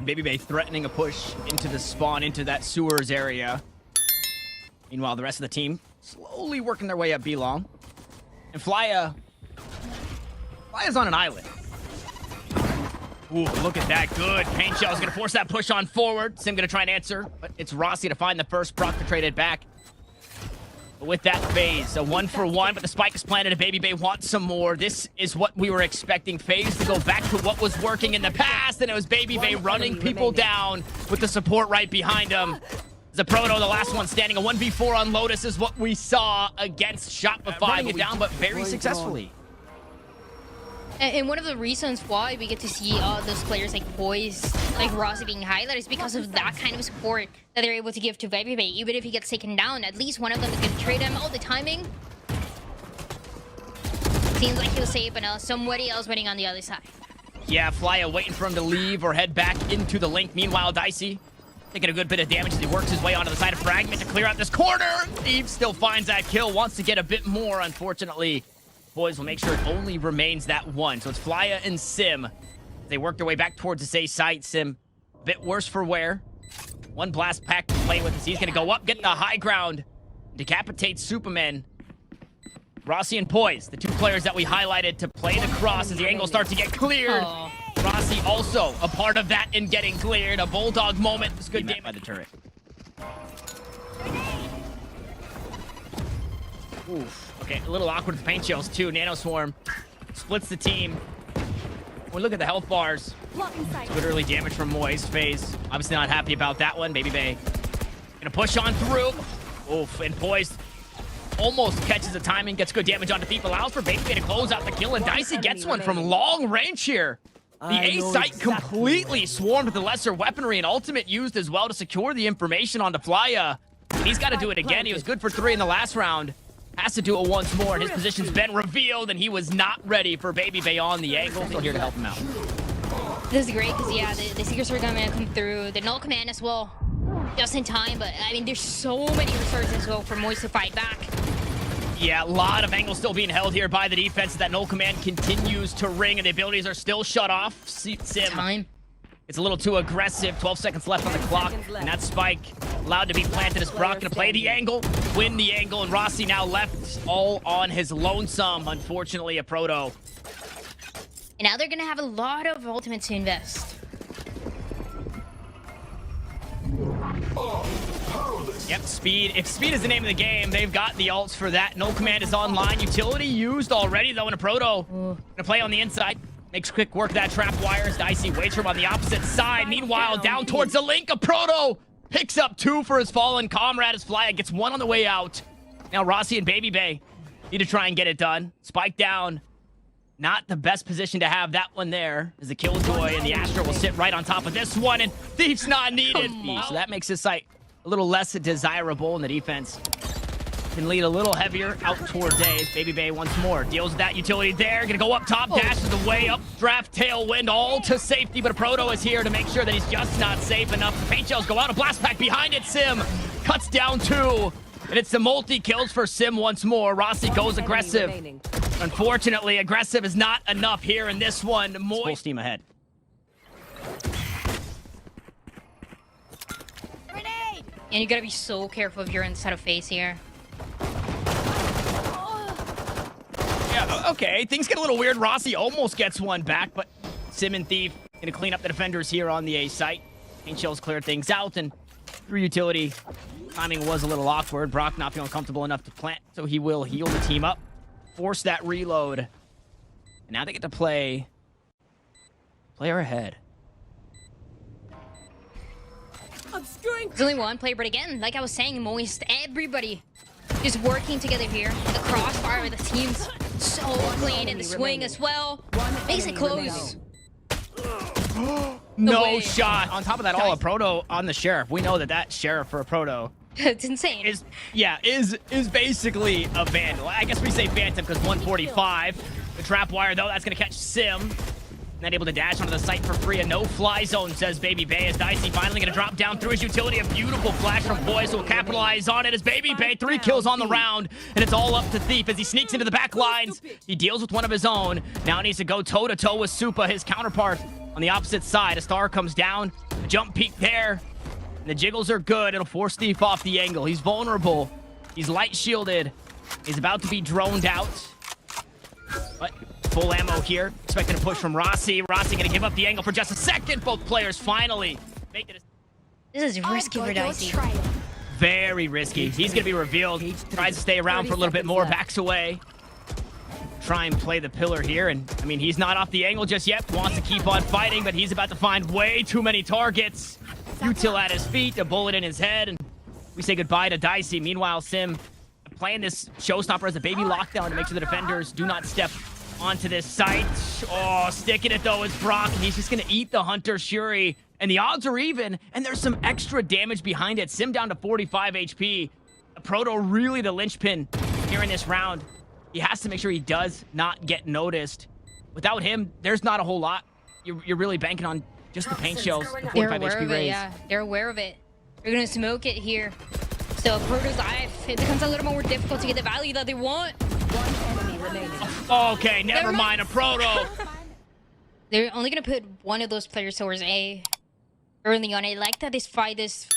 babybay threatening a push into the spawn, into that sewers area. Meanwhile, the rest of the team slowly working their way up B-long. And flyuh's on an island. Ooh, look at that. Good. Paint Shell's gonna force that push on forward. Sim gonna try and answer, but it's Rossy to find the first brawk to trade it back. But with that FaZe, a 1-for-1, but the spike is planted and babybay wants some more. This is what we were expecting. FaZe to go back to what was working in the past, and it was babybay running people down with the support right behind him. The aproto, the last one standing. A 1v4 on Lotus is what we saw against Shopify. Get down, but very successfully. And one of the reasons why we get to see those players like Poised, like Rossy being highlighted is because of that kind of support that they're able to give to babybay. Even if he gets taken down, at least one of them is going to trade him. Oh, the timing. Seems like he'll save, but somebody else waiting on the other side. Yeah, flyuh waiting for him to leave or head back into the link. Meanwhile, Dicey taking a good bit of damage as he works his way onto the side of Fragment to clear out this corner. Thief still finds that kill, wants to get a bit more, unfortunately. Boys will make sure it only remains that one. So it's flyuh and Sim. They work their way back towards the say site. Sim, a bit worse for wear. One blast pack to play with as he's going to go up, get the high ground, decapitate supamen. Rossy and Poised, the two players that we highlighted to play the cross as the angle starts to get cleared. Oh. Rossy also a part of that in getting cleared. A bulldog moment. It's good damage by the turret. Oof. Okay, a little awkward with paint shells too. Nano Swarm splits the team. We look at the health bars. It's good early damage from Moist. FaZe obviously not happy about that one. babybay gonna push on through. Oof, and Poised almost catches the timing, gets good damage onto Thief, allows for babybay to close out the kill, and Dicey gets one from long range here. The A site completely swarmed with the lesser weaponry and ultimate used as well to secure the information onto flyuh. He's got to do it again. He was good for 3 in the last round. Has to do it once more, and his position's been revealed, and he was not ready for babybay on the angle. Still here to help him out. This is great because, yeah, the Seekers are going to come through. The null command as well, just in time. But, I mean, there's so many resources as well for Moist to fight back. Yeah, a lot of angles still being held here by the defense. That null command continues to ring, and the abilities are still shut off. Sim. Time. It's a little too aggressive. 12 seconds left on the clock. And that spike allowed to be planted as Brawk gonna play the angle, win the angle, and Rossy now left all on his lonesome. Unfortunately, aproto. And now they're gonna have a lot of ultimates to invest. Yep, speed. If speed is the name of the game, they've got the ults for that. No command is online. Utility used already, though, in aproto. Gonna play on the inside. Makes quick work of that trap wire as Dicey waits for him on the opposite side. Meanwhile, down towards the link, aproto picks up 2 for his fallen comrade as flyuh gets 1 on the way out. Now Rossy and babybay need to try and get it done. Spike down. Not the best position to have that one there, as the Killjoy and the Astra will sit right on top of this one, and Thief's not needed. So that makes his site a little less desirable, and the defense can lead a little heavier out towards A. babybay once more deals with that utility there. Gonna go up top, dashes away, up draft, tailwind, all to safety, but aproto is here to make sure that he's just not safe enough. The paint shells go out, a blast pack behind it. Sim cuts down 2, and it's the multi-kills for Sim once more. Rossy goes aggressive. Unfortunately, aggressive is not enough here in this one. Full steam ahead. And you gotta be so careful if you're inside of FaZe here. Yeah, okay, things get a little weird. Rossy almost gets one back, but Sim and Thief gonna clean up the defenders here on the A site. Paint shells clear things out, and through utility, timing was a little awkward. Brawk not feeling comfortable enough to plant, so he will heal the team up, force that reload, and now they get to play player ahead. There's only one player, but again, like I was saying, Moist, everybody is working together here. The crossfire with the team's so clean, and the swing as well. Makes it close. No shot. On top of that, all aproto on the sheriff. We know that sheriff for aproto It's insane. is basically a vandal. I guess we say phantom because 145. The trap wire though, that's gonna catch Sim. Not able to dash onto the site for free. A no-fly zone, says babybay, as Dicey finally gonna drop down through his utility. A beautiful flash from Poised, so we'll capitalize on it as babybay, 3 kills on the round, and it's all up to Thief as he sneaks into the back lines. He deals with one of his own. Now needs to go toe-to-toe with Supa, his counterpart. on the opposite side. A star comes down. A jump peek there. And the jiggles are good. It'll force Thief off the angle. He's vulnerable. He's light shielded. He's about to be droned out. But full ammo here. Expecting a push from Rossy. Rossy gonna give up the angle for just a second. Both players finally make it. This is risky for Dicey. Very risky. He's gonna be revealed. Tries to stay around for a little bit more. Backs away. Try and play the pillar here, and I mean, he's not off the angle just yet. Wants to keep on fighting, but he's about to find way too many targets. Util at his feet, a bullet in his head, and we say goodbye to Dicey. Meanwhile, Sim playing this showstopper as a baby lockdown to make sure the defenders do not step onto this site. Oh, sticking it though is brawk, and he's just gonna eat the Hunter Shuri, and the odds are even, and there's some extra damage behind it. Sim down to 45 HP. Proto really the linchpin here in this round. He has to make sure he does not get noticed. Without him, there's not a whole lot. You're really banking on just the paint shells, the 45 HP raise. Yeah, they're aware of it. They're gonna smoke it here. So Proto's life, it becomes a little more difficult to get the value that they want. One enemy remaining. Okay, never mind, a Proto. They're only gonna put one of those players towards A early on. I like that they tried this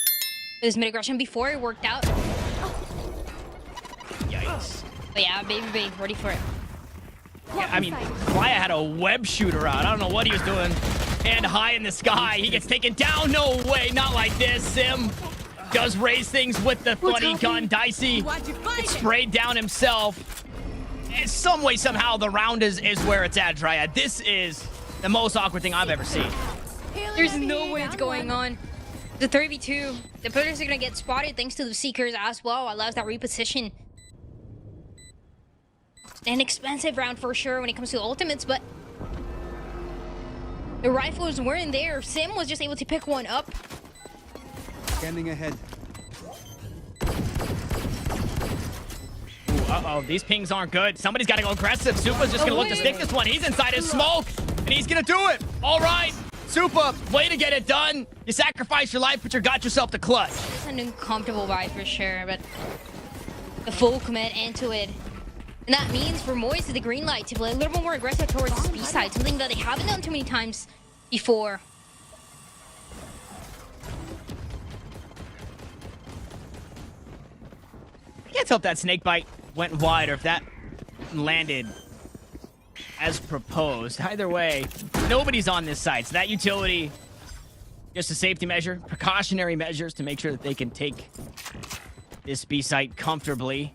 mid-aggression before it worked out. Yikes. But yeah, babybay, ready for it. Yeah, I mean, flyuh had a web shooter out. I don't know what he was doing. And high in the sky, he gets taken down. No way, not like this. Sim does raise things with the funny gun. Dicey gets sprayed down himself. And some way, somehow, the round is where it's at, Triad. This is the most awkward thing I've ever seen. There's no way it's going on. The 3v2, the players are gonna get spotted thanks to the Seekers as well. Allows that reposition. An expensive round for sure when it comes to ultimates, but the rifles weren't there. Sim was just able to pick one up. Scanning ahead. Ooh, uh-oh, these pings aren't good. Somebody's got to go aggressive. Supa's just going to look to stick this one. He's inside his smoke, and he's going to do it. All right, Supa, way to get it done. You sacrificed your life, but you got yourself the clutch. It's an uncomfortable buy for sure, but the full commit into it. And that means for Moist the green light to play a little bit more aggressive towards the B side, something that they haven't done too many times before. I can't tell if that snake bite went wide or if that landed as proposed. Either way, nobody's on this side, so that utility, just a safety measure, precautionary measures to make sure that they can take this B site comfortably.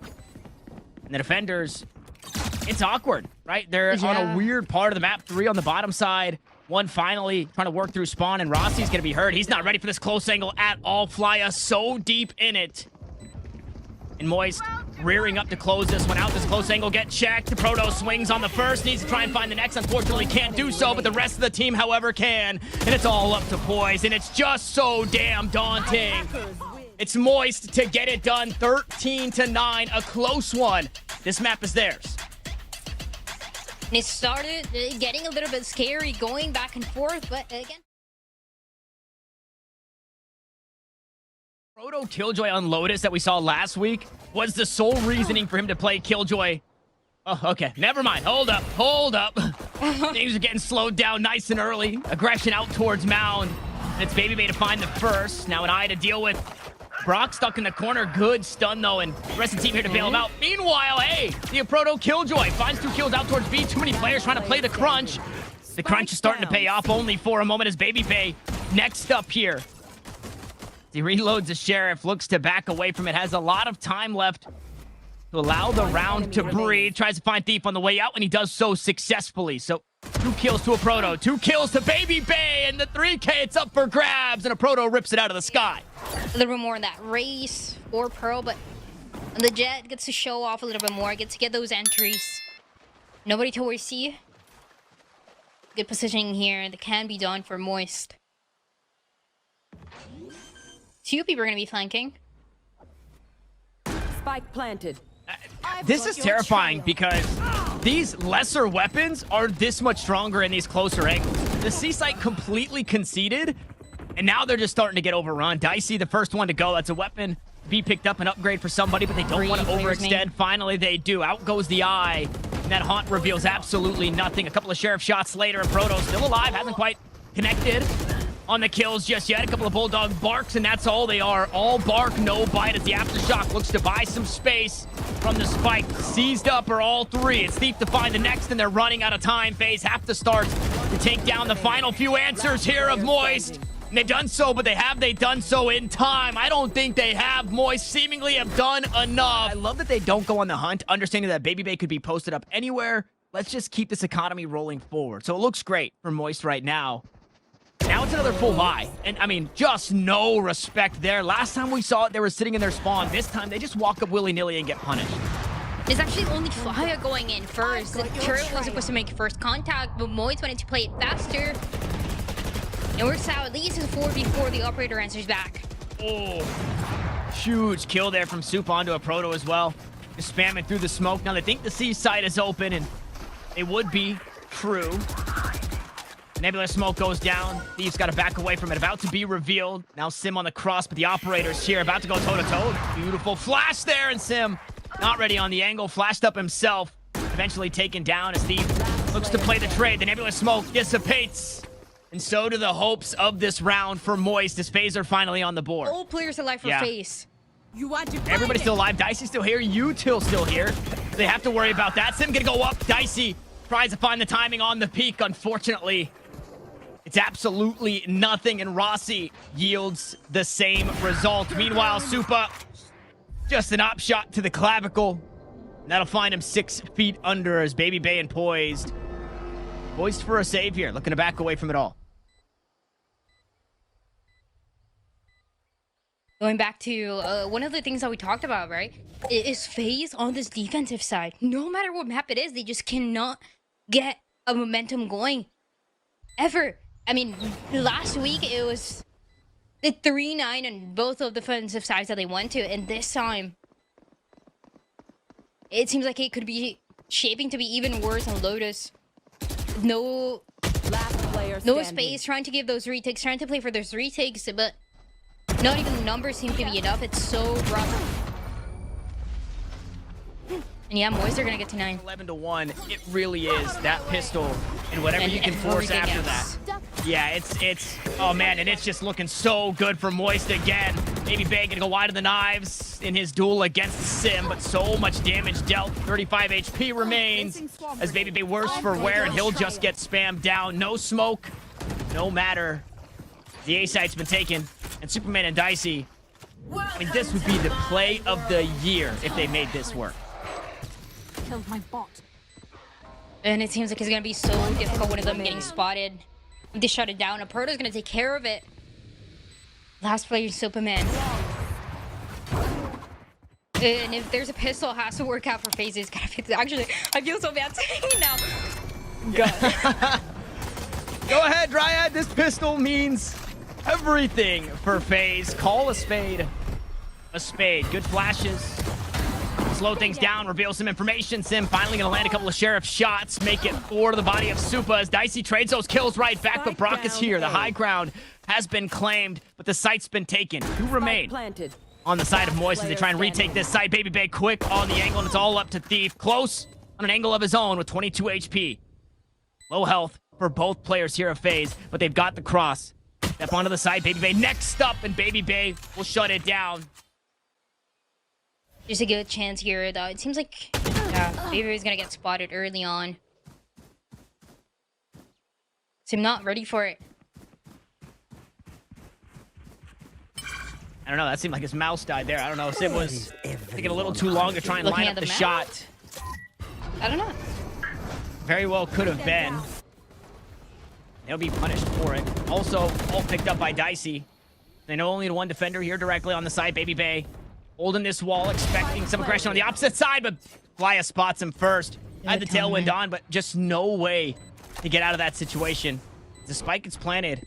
And the defenders, it's awkward, right? They're on a weird part of the map. 3 on the bottom side. 1 finally trying to work through spawn, and Rossy's going to be hurt. He's not ready for this close angle at all. flyuh so deep in it. And Moist rearing up to close this one out. This close angle get checked. The Proto swings on the first. Needs to try and find the next. Unfortunately, can't do so, but the rest of the team, however, can. And it's all up to Poised, and it's just so damn daunting. It's Moist to get it done, 13-9, a close one. This map is theirs. And it started getting a little bit scary, going back and forth, but again. Proto Killjoy on Lotus that we saw last week was the sole reasoning for him to play Killjoy. Oh, okay, never mind. Hold up. Things are getting slowed down nice and early. Aggression out towards Mound. And it's babybay to find the first. Now an eye to deal with. Brawk stuck in the corner. Good stun, though, and the rest of the team here to bail him out. Meanwhile, hey, the aproto Killjoy finds 2 kills out towards B. Too many players trying to play the crunch. The crunch is starting to pay off only for a moment as babybay next up here. He reloads the Sheriff, looks to back away from it, has a lot of time left to allow the round to breathe. Tries to find Thief on the way out, and he does so successfully. So 2 kills to aproto, 2 kills to babybay, and the 3K, it's up for grabs, and aproto rips it out of the sky. A little bit more in that race for Pearl, but the Jet gets to show off a little bit more, gets to get those entries. Nobody to oversee. Good positioning here that can be done for Moist. 2 people are going to be flanking. Spike planted. This is terrifying because these lesser weapons are this much stronger in these closer angles. The C site completely conceded, and now they're just starting to get overrun. Dicey, the first one to go. That's a weapon to be picked up, an upgrade for somebody, but they don't want to overextend. Finally, they do. Out goes the eye, and that haunt reveals absolutely nothing. A couple of Sheriff shots later, and Proto still alive. Hasn't quite connected on the kills just yet. A couple of bulldog barks, and that's all they are. All bark, no bite, as the aftershock looks to buy some space from the spike. Seized up are all three. It's Thief to find the next, and they're running out of time. FaZe have to start to take down the final few answers here of Moist. And they've done so, but have they done so in time? I don't think they have. Moist seemingly have done enough. I love that they don't go on the hunt, understanding that babybay could be posted up anywhere. Let's just keep this economy rolling forward. So it looks great for Moist right now. Now it's another full buy. And, I mean, just no respect there. Last time we saw it, they were sitting in their spawn. This time, they just walk up willy-nilly and get punished. There's actually only flyuh going in first. Turret was supposed to make first contact, but Moist wanted to play it faster. It works out. At least it's 4 before the operator answers back. Oh, huge kill there from Soup onto aproto as well. Just spamming through the smoke. Now they think the C side is open, and it would be true. Nebula smoke goes down. Thief's got to back away from it. About to be revealed. Now Sim on the cross, but the operator's here. About to go toe-to-toe. Beautiful flash there, and Sim not ready on the angle. Flashed up himself. Eventually taken down as Thief looks to play the trade. The Nebula smoke dissipates. And so do the hopes of this round for Moist as FaZe are finally on the board. All players alive for FaZe. You want to Everybody's still alive. Dicey's still here. Util still here. They have to worry about that. Sim gonna go up. Dicey tries to find the timing on the peak. Unfortunately, it's absolutely nothing, and Rossy yields the same result. Meanwhile, Supa, just an op shot to the clavicle. And that'll find him 6 feet under as babybay and poised. Poised for a save here, looking to back away from it all. Going back to one of the things that we talked about, right? Is FaZe on this defensive side. No matter what map it is, they just cannot get a momentum going. Ever. I mean, last week it was the 3-9 on both of the defensive sides that they went to. And this time, it seems like it could be shaping to be even worse on Lotus. No space, trying to give those retakes, trying to play for those retakes, but not even the numbers seem to be enough. It's so rough. And yeah, Moist are gonna get to 9. 11-1. It really is that pistol and whatever you can force after that. Yeah, it's oh man, and it's just looking so good for Moist again. babybay gonna go wide of the knives in his duel against Sim, but so much damage dealt. 35 HP remains as babybay worse for wear, and he'll just get spammed down. No smoke, no matter. The A site's been taken, and Supamen and Dicey. I mean, this would be the play of the year if they made this work. Killed my bot. And it seems like it's gonna be so difficult, one of them getting spotted. If they shut it down, aproto's gonna take care of it. Last player, Supamen. And if there's a pistol, it has to work out for FaZe. It's gotta fix it. Actually, I feel so bad saying it now. Go ahead, Dryad. This pistol means everything for FaZe. Call a spade a spade. Good flashes. Slow things down, reveal some information. Sim finally gonna land a couple of sheriff shots, make it 4 to the body of Supa as Dicey trades those kills right back, but brawk is here. The high ground has been claimed, but the site's been taken. 2 remain on the side of Moist as they try and retake this site. babybay quick on the angle, and it's all up to Thief. Close on an angle of his own with 22 HP. Low health for both players here of FaZe, but they've got the cross. Step onto the side, babybay next up, and babybay will shut it down. There's a good chance here, though. It seems like babybay's gonna get spotted early on. Sim not ready for it. I don't know, that seemed like his mouse died there. I don't know, Sim was taking a little too long to try and line up the shot. I don't know. Very well could have been. They'll be punished for it. Also, all picked up by Dicey. They know only one defender here directly on the side, babybay. Holding this wall, expecting some aggression on the opposite side, but flyuh spots him first. Had the tailwind on, but just no way to get out of that situation. The spike gets planted.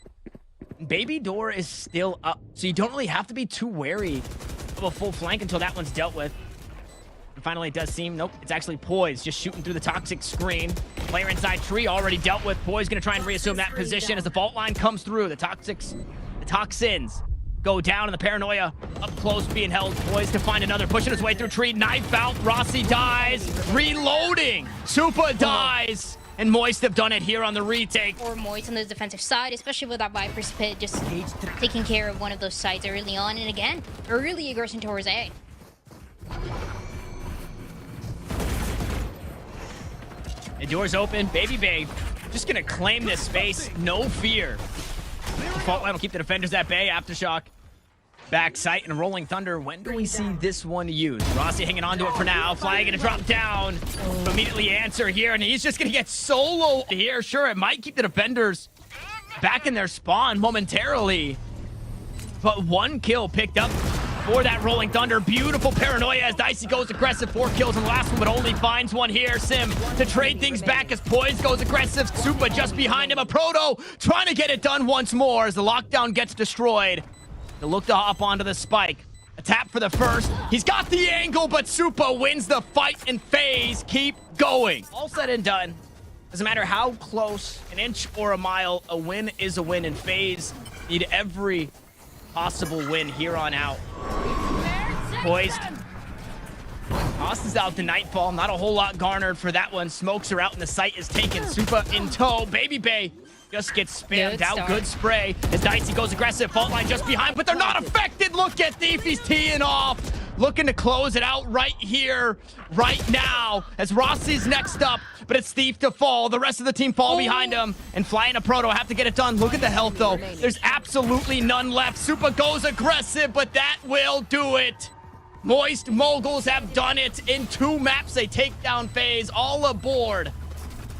Baby door is still up, so you don't really have to be too wary of a full flank until that one's dealt with. And finally, it does seem, nope, it's actually poised, just shooting through the toxic screen. Player inside tree already dealt with. Poised gonna try and reassume that position as the fault line comes through. The toxins go down, and the paranoia up close being held. Poised to find another, pushing his way through tree. Knife out, Rossy dies. Reloading, Supa dies. And Moist have done it here on the retake. Or Moist on the defensive side, especially with that Viper's Pit just taking care of one of those sides early on. And again, early aggression towards A. The door's open. babybay just gonna claim this space. No fear. Fault line will keep the defenders at bay. Aftershock. Back sight and rolling thunder. When do we see this one used? Rossy hanging on to it for now. flyuh gonna drop down. Immediately answer here, and he's just gonna get solo here. Sure, it might keep the defenders back in their spawn momentarily. But one kill picked up for that rolling thunder. Beautiful paranoia as Dicey goes aggressive. 4 kills in the last one, but only finds one here. Sim to trade things back as Poised goes aggressive. Supa just behind him. Aproto trying to get it done once more as the lockdown gets destroyed. They look to hop onto the spike. A tap for the first. He's got the angle, but Supa wins the fight, and FaZe keep going. All said and done, doesn't matter how close, an inch or a mile, a win is a win, and FaZe need every possible win here on out. Poised. Tosses out the Nightfall. Not a whole lot garnered for that one. Smokes are out, and the site is taken. Supa in tow. babybay just gets spammed out. Good spray as Dicey goes aggressive. Fault line just behind, but they're not affected. Look at Thief. He's teeing off. Looking to close it out right here, right now, as Rossy's next up, but it's Thief to fall. The rest of the team fall behind him, and Fly and Aproto have to get it done. Look at the health, though. There's absolutely none left. Supa goes aggressive, but that will do it. Moist Moguls have done it. In 2 maps, they take down FaZe. All aboard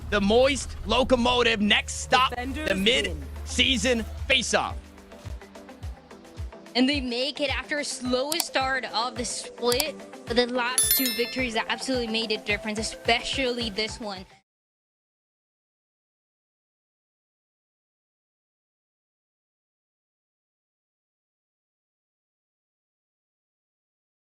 the Moist Locomotive. Next stop, the mid-season face-off. And they make it after a slow start of the split. But the last 2 victories absolutely made a difference, especially this one.